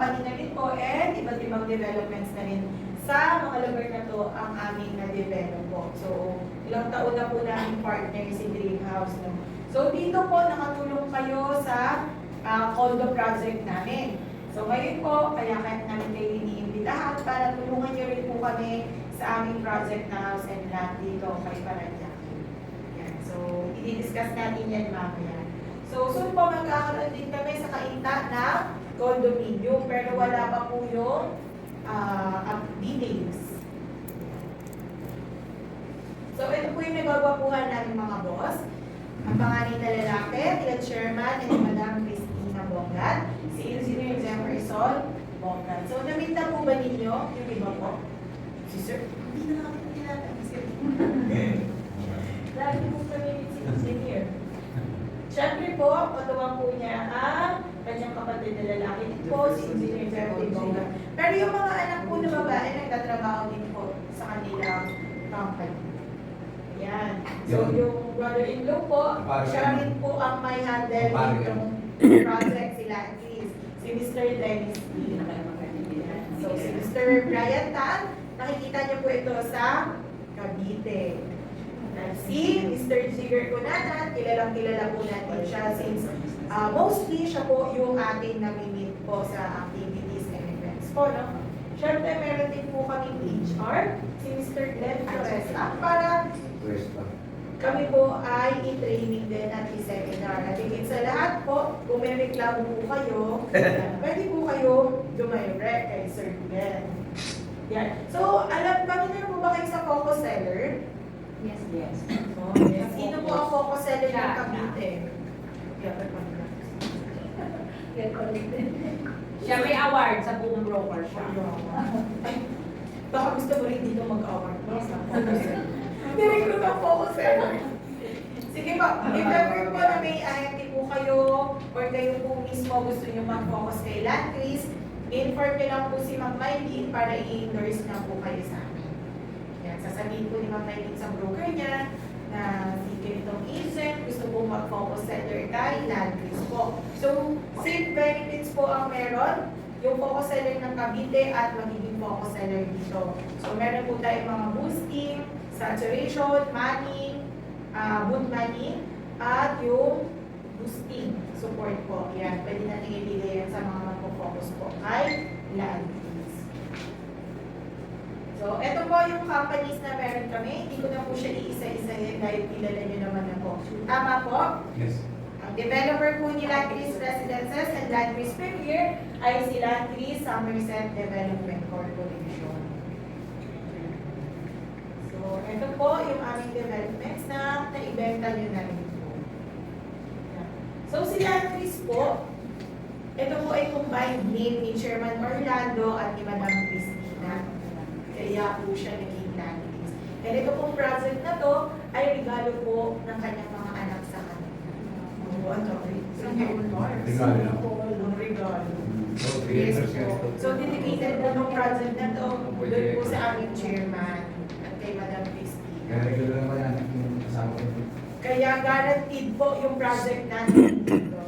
company na rin po and iba't ibang developments na rin sa mga lugar na to ang aming na-develop po. So, ilang taon na po namin partner si Dream House. No? So, dito po nakatulong kayo sa condo project namin. So, ngayon po, kaya namin kayo iniimbitahan para tulungan nyo rin po kami sa aming project na house and land dito kay Paranaque. Yan. So, i-discuss natin yan mamaya. So, soon po magkakaroon din kami sa Kainta na condominium, pero wala pa po yung details. So, ito po yung nagwagwapuhan namin mga boss. Ang pangalan na lalaki, nila chairman, and Madam Cristina Bongat, si Engineer Jefferson Bongat. So, namita po ba ninyo yung iba po? Si Sir? Hindi na natin tinatang, Sir. Lagi po kami si Engineer. Siyempre po, patuwang po niya ang kanyang kapatid na lalaki din po, si Engineer Jeffrey Bonga. Pero yung mga anak po na babae, nagtatrabaho din po sa kanilang company. Yan. So, yung brother-in-law po, siya rin po ang may handle yung project sila at least. Si Mr. Dennis D. So, si Mr. Brian Tan, nakikita niyo po ito sa Cavite. Si Mr. Jigger Cunanan, kilalang-kilala po natin siya since mostly siya po yung ating nami-meet po sa activities and events po, no? Siyempre, meron din po kaming HR, si Mr. Glenn Flores, para kami po ay i-training din at i-seminar. At higit sa lahat po, kung may reklamo po kayo, pwede po kayo dumirect kay Sir Glenn. Yan. So, kami na po ba kayo sa Coco Seller? Yes, yes. Oh, yes. Sino po ang Coco Seller ng Cavite? Siya may award sa buong broker siya. Baka gusto mo rin dito mag-award mo sa Coco Seller. Direkto ang Coco Seller. Sige po, if ever po na may IMT po kayo or kayo po mismo gusto nyo mag-focus kay Landris, inform nyo lang po si Ma'am Maylene para i-endorse na po kayo sa amin. Yan, sasabihin po ni Ma'am Maylene sa broker niya na si ganitong agent gusto po mag-focus seller kay Landris po. So, same benefits po ang meron yung focus seller ng Cavite at magiging focus seller dito. So, meron po tayong mga boosting, saturation, money, boot money, at yung boosting support po. Yan, pwede natin ibigay yan sa mga magpo-focus po kay Landris. So, ito po yung companies na meron kami. Hindi ko na po siya iisa-isahin dahil kilala nyo naman na po. Tama po? Yes. Ang developer po ni Landris Residences and Landris Premier ay si Landris Somerset Development Corporation. So, ito po yung aming developments na naibenta nyo na rin po. So, si Landris po, ito po ay combined name ni Chairman Orlando at ni Madam Cristina. Kaya po siya naging Landris. And ito pong project na to ay regalo po ng kanyang mga anak sa kanya. Oh, ano? Regalo lang. Ang regalo. So, Yes po. So, dedicated po ng project na to doon po sa aming chairman at kay Madam Cristina. Kaya regular naman yan yung kasama ko. Kaya guaranteed po yung project natin dito.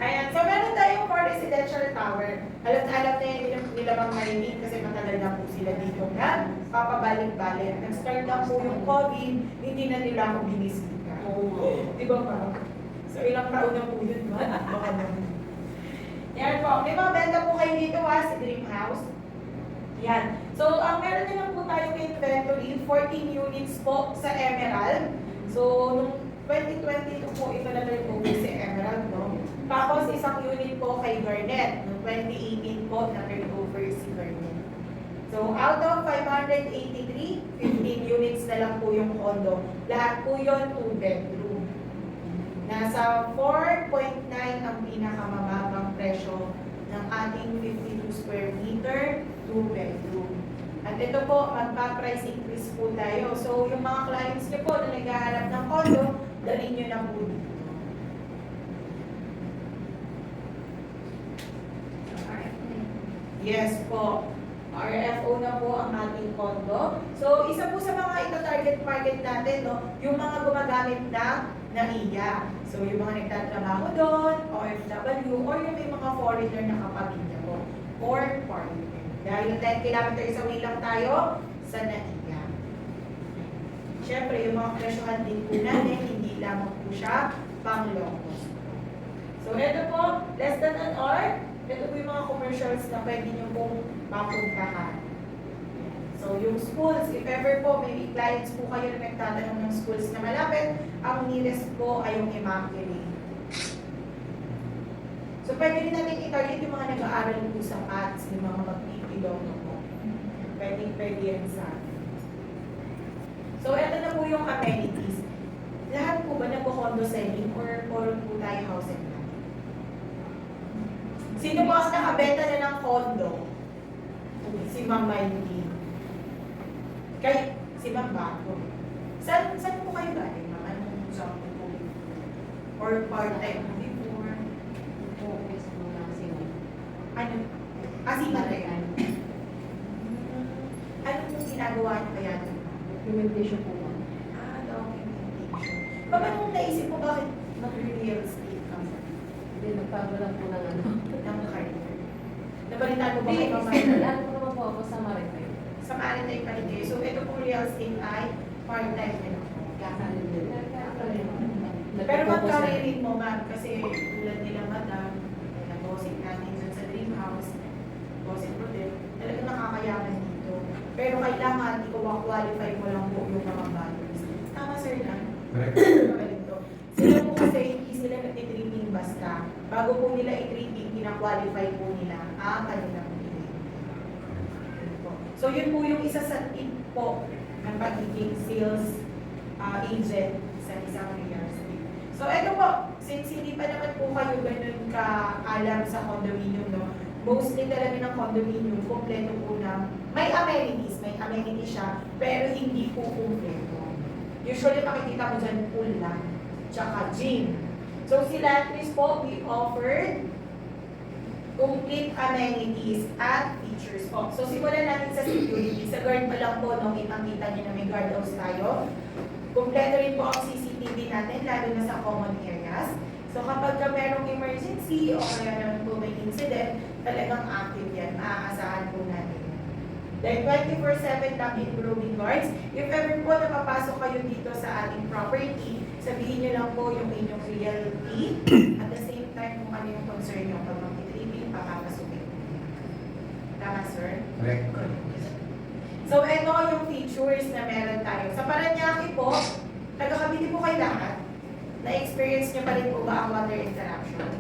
Ayan, so meron tayong 4 residential tower. Alam na yun nila bang marinig kasi matagal na po sila dito na papabalik-balik. Nag-start na po yung COVID, hindi na nila ako binisita. Di ba pa? So ilang taon na po yun, no? Baka naman. Yan po, may mga benta po kayo dito si Dream House. Yan. So, ang meron na lang po tayo inventory, 14 units po sa Emerald. So, nung 2022 po, ito na rin po si Emerald, no? Tapos, isang unit po kay Garnet. Noong 2018 po, na-turnover si Garnet. So, out of 583, 15 units na lang po yung condo. Lahat po yun, 2 bedroom. Nasa 4.9 ang pinakamababang presyo ng ating 52 square meter, 2 bedroom. At ito po, magpa-price increase po tayo. So, yung mga clients nyo po na naghahanap ng condo, dalhin nyo na po dito. Yes po. RFO na po ang ating condo. So, isa po sa mga ito-target market natin, no, yung mga gumagamit ng NAIA. So, yung mga nagtatrabaho doon, OFW, or yung may mga foreigner na kapamilya po, or foreigner. Dahil 10 kilometers away lang tayo sa NAIA. Siyempre, yung mga presyohan din po natin, hindi lamang po siya pang long cost. So, ito po, less than an hour. Ito po yung mga commercials na pwede nyo pong mapuntahan. So, yung schools, if ever po may clients po kayo na nagtatanong ng schools na malapit, ang nearest po ay yung Immaculate. So, pwede rin natin i-target yung mga nag-aaral po sa PATS, yung mga magpipilong po. Pwede yan sa atin. So, ito na po yung amenities. Lahat po ba nagko-condo selling or po tayo house and land? Sino po ang nakabenta na ng condo? Si Ma'am Miley. Si Ma'am Bago. Saan po kayo galing, Ma'am? Anong sa po? Or part-time before? Focus mo lang sila. Ano? Si Mate. Ano pong ginagawa niyo kaya doon? Documentation po lang. Documentation. Paano naisip po bakit mag-real estate ka? Hindi, nagpapalang po ng ano. Ng career. Nabalitaan mo ba Hindi, kay Ma'am ano po naman po ako sa Maritime. Sa Maritime pa rin kayo. So, ito po real estate ay part-time din ako. Kakalin din. Pero magkaririn mo, ma'am, kasi tulad nila, madam, bossing natin dun sa dream house, bossing ko din, talagang nakakayaman dito. Pero kailangan, i-qualify mo lang po yung mga values. Tama, sir, na? Correct. Magaling to. Sila po kasi, hindi sila nag-treating basta. Bago po nila i-treating, kina-qualify po nila ang kanilang bilhin. So, yun po yung isa sa tip po ng pagiging sales agent sa isang real estate. So, ito po, since hindi pa naman po kayo ganun ka-alam sa condominium, no? Mostly talaga ng condominium, kompleto po na, may amenities siya, pero hindi po kompleto. Usually, makikita mo dyan, pool lang, tsaka gym. So, si Latris po, we offered complete amenities at features po. So, simulan natin sa security. Sa guard pa lang po, nung ipangkita niyo na may guard house tayo. Kompleto rin po ang CCTV natin, lalo na sa common areas. So, kapag ka merong emergency o kaya naman po may incident, talagang active yan. Maaasahan po natin. Then, 24/7 lang improving guards. If ever po napapasok kayo dito sa ating property, sabihin niyo lang po yung inyong realty. At the same time, kung ano yung concern nyo pag mag-tripping, papapasukin. Tama, sir? Correct. So, ito yung features na meron tayo. Sa Paranaque po, taga-Cavite po kayo lahat. Na-experience niyo pa rin po ba ang water interruption?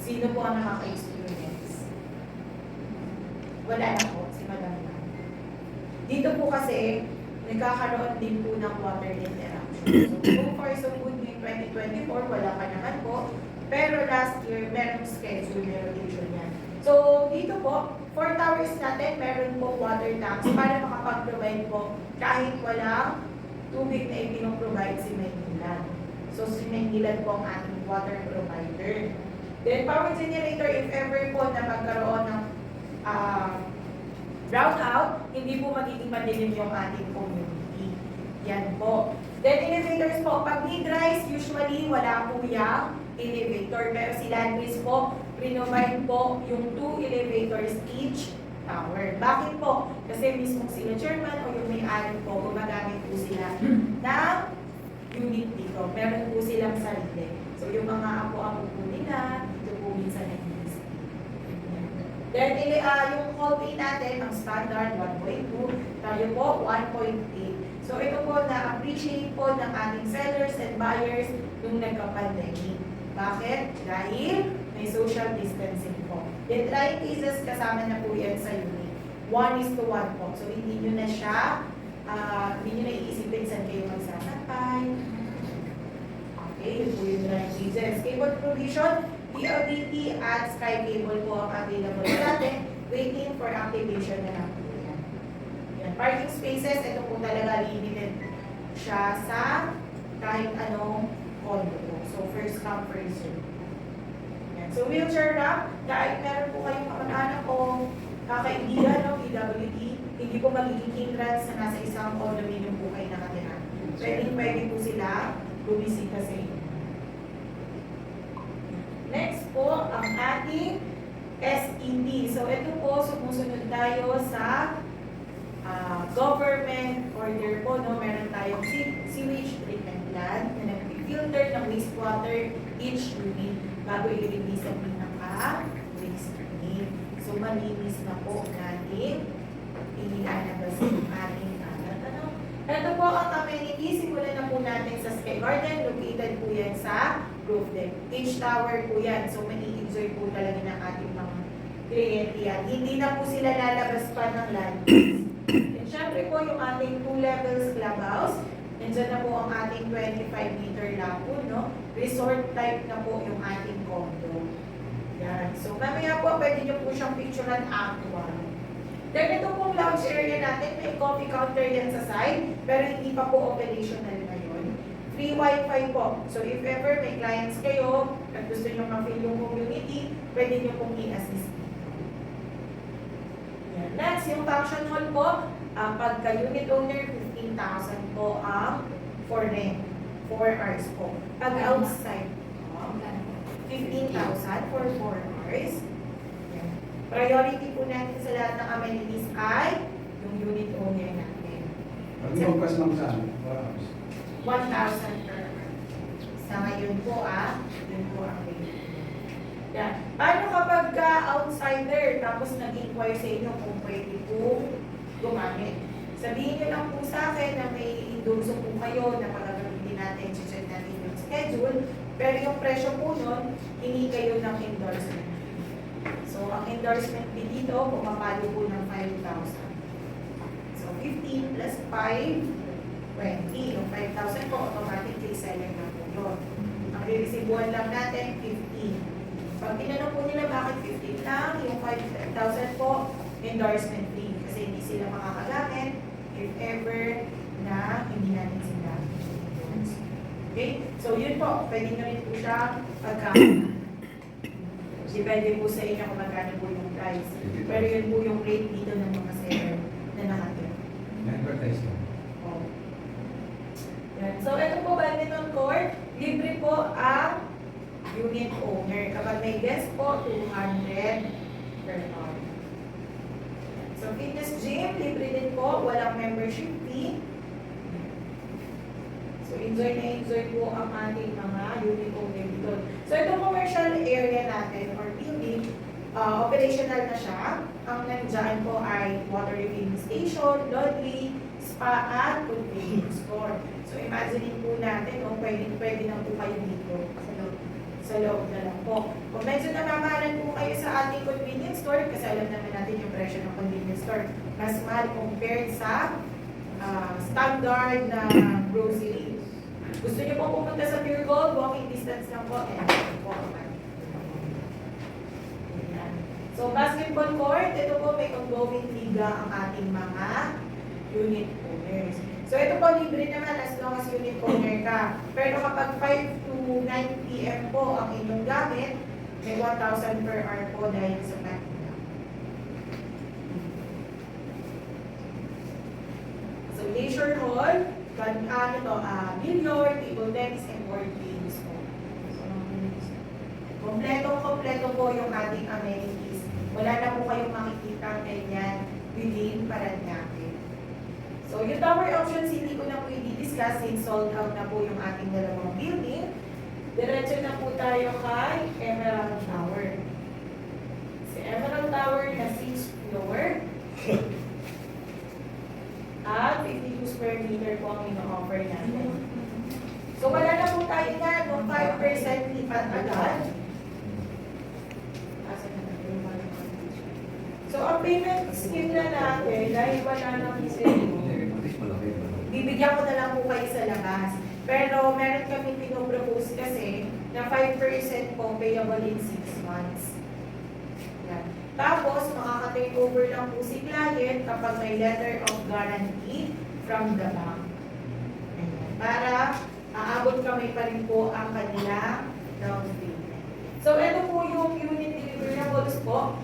Sino po ang nakaka-experience? Wala na po, si Madam lang. Dito po kasi, nagkakaroon din po ng water interruption. So far so good in 2024, wala pa naman po. Pero last year, merong schedule, meron rotation yan. So, dito po, 4 towers natin, meron po water tanks para makapag-provide po kahit walang tubig na ipinong-provide si Maynilad. So, si Maynilad po ang ating water provider. Then, power generator, if ever po na magkaroon ng brownout, hindi po magiging madilim yung ating community. Yan po. Then, elevators po, pag mid-rise, usually wala po yung elevator. Pero si Landris po, provide po yung 2 elevators each tower. Bakit po? Kasi mismo sila chairman o yung may-ari po, gumagamit po sila ng unit dito. Meron po silang sarili. So, yung mga apo-apo po nila, dito po minsan nag-i-stay. Then, yung hallway natin, ang standard 1.2, tayo po 1.8. So, ito po na-appreciate po ng ating sellers and buyers nung nagka-pandemic. Bakit? Dahil may social distancing po. Then, trying cases, kasama na po yan sa unit. 1:1 po. So, hindi nyo na siya, hindi nyo na iisipin saan kayo magsasakay. Okay, yun po yung trying cases. Cable provision, DLDT at Sky Cable po ang available natin. Waiting for activation na lang po yan. Yan. Parking spaces, ito po talaga limited siya sa kahit anong condo po. So, first come, first serve. Yan. So, wheelchair ramp, kahit meron po kayong kamag-anak o kakaibigan, no, PWD, hindi po magiging hindrance na nasa isang condominium po kayo nakatira. Pwede po sila bumisita sa inyo. Next po, ang ating SED. So, ito po, sumusunod tayo sa government order po, no? Meron tayong sewage treatment plant na nag-filter ng wastewater each unit bago i-release ang pinaka-waste unit. So, malinis na po natin ilalabas yung ating alat. Ano? Ito po ang amenities. Simulan na po natin sa Sky Garden. Located po yan sa roof deck. Each tower po yan. So, mani-enjoy po talaga ng ating mga kliyente yan. Hindi na po sila lalabas pa ng land. And syempre po yung ating 2 levels clubhouse. Nandiyan na po ang ating 25-meter lapoon, no? Resort type na po yung ating condo. Yan. So, mamaya po, pwede nyo po siyang picturean actual. Then, ito pong lounge area natin. May coffee counter yan sa side, pero hindi pa po operational ngayon. Free wifi po. So, if ever may clients kayo at gusto nyo ma-feel yung community, pwede nyo pong i-assist. Yan. Next, yung function hall po, pagka-unit owner, 15,000 po ang for rent. 4 hours po. Pag outside, 15,000 for 4 hours. Yan. Priority po natin sa lahat ng amenities ay yung unit owner natin. Pag lumagpas lang sa 1,000 per hour. Sa ngayon po, yun po ang rate. Yan. Paano kapag outsider tapos nag-inquire sa inyo kung pwede po gumamit? Sabihin nyo lang po sa akin na may indulso po kayo na pagagamitin natin, check natin yung schedule, pero yung presyo po nun, hindi kayo ng endorsement. So, ang endorsement fee dito, pumapalo po ng 5,000. So, 15 plus 5, 20. Yung 5,000 po, automatically seller na po yun. Ang re-receivean lang natin, 15. Pag tinanong po nila bakit 15 lang, yung 5,000 po, endorsement fee. Kasi hindi sila makakagamit if ever na hindi natin sila. Okay? So, yun po. Pwede nyo rin po siya pagkakas. Depende po sa inyo kung magkano po yung price. Pero yun po yung rate dito ng mga seller na nakatira. advertise mo. Oh. Yan. So, ito po, badminton court. Libre po ang unit owner. Kapag may guest po, 200 per hour. So, fitness gym, libre din po. Walang membership fee. So, enjoy na enjoy po ang ating mga unit owner dito. So, itong commercial area natin or building, operational na siya. Ang nandyan po ay water refilling station, laundry, spa, at convenience store. So, imagine po natin, pwede na po kayo dito sa loob na lang po. Kung medyo namamahalan po kayo sa ating convenience store, kasi alam naman natin yung presyo ng convenience store, mas mahal compared sa standard na grocery. Gusto niyo po pumunta sa Pure Gold, walking distance lang po, and po. So, basketball court, ito po may ongoing liga ang ating mga unit owners. So, ito po libre naman as long as unit owner ka. Pero kapag 5 to 9 p.m. po ang inyong gamit, may 1,000 per hour po dahil sa kanila. So, leisure hall, billiard, table tennis, and board games po. So, kompleto po yung ating amenities. Wala na po kayong makikita ganyan within Paranaque. So, yung tower options, hindi ko na po i-discuss since sold out na po yung ating dalawang building. Diretso na po tayo kay Emerald Tower. Si Emerald Tower na 6th floor. At 52 square meter po ang ino-offer natin. So, wala na po tayo na kung 5% lipat agad. So, ang payment scheme na natin, dahil wala nang distributor, bibigyan ko na lang po kayo sa labas. Pero meron kami pinopropose kasi na 5% po payable in 6 months. Yan. Tapos, makaka-take over lang po si client kapag may letter of guarantee from the bank. Ayan. Para aabot kami pa rin po ang kanilang down payment. So, ito po yung unit deliverables po.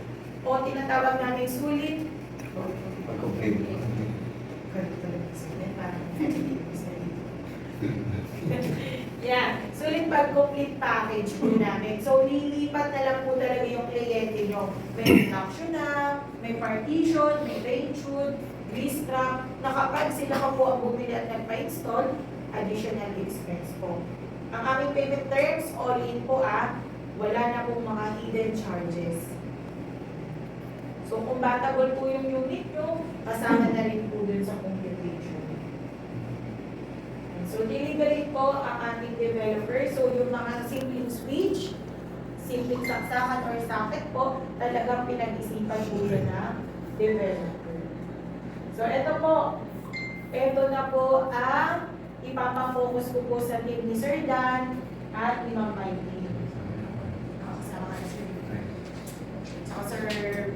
o tinatawag namin sulit. Pag-complete. Yan, sulit pag-complete package po namin. So, lilipat na lang po talaga yung kliyente nyo. May induction na, may partition, may range hood, grease trap, na kapag sila pa po ang bumili at nagpa-install, additional expense po. Ang aming payment terms, all in po wala na pong mga hidden charges. So, compatible po yung unit nyo, kasama na rin po dun sa computation. So, delivery po ang ating developer. So, yung mga simpleng switch, simpleng saksakan or socket po, talagang pinag-isipan po yan ng developer. So, ito na po ang ipapafocus ko po sa team ni Sir Dan at ni Ma'am Mikey. Kasama ka na Sir. Saka Sir,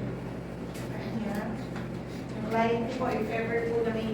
yung client po, if ever po na may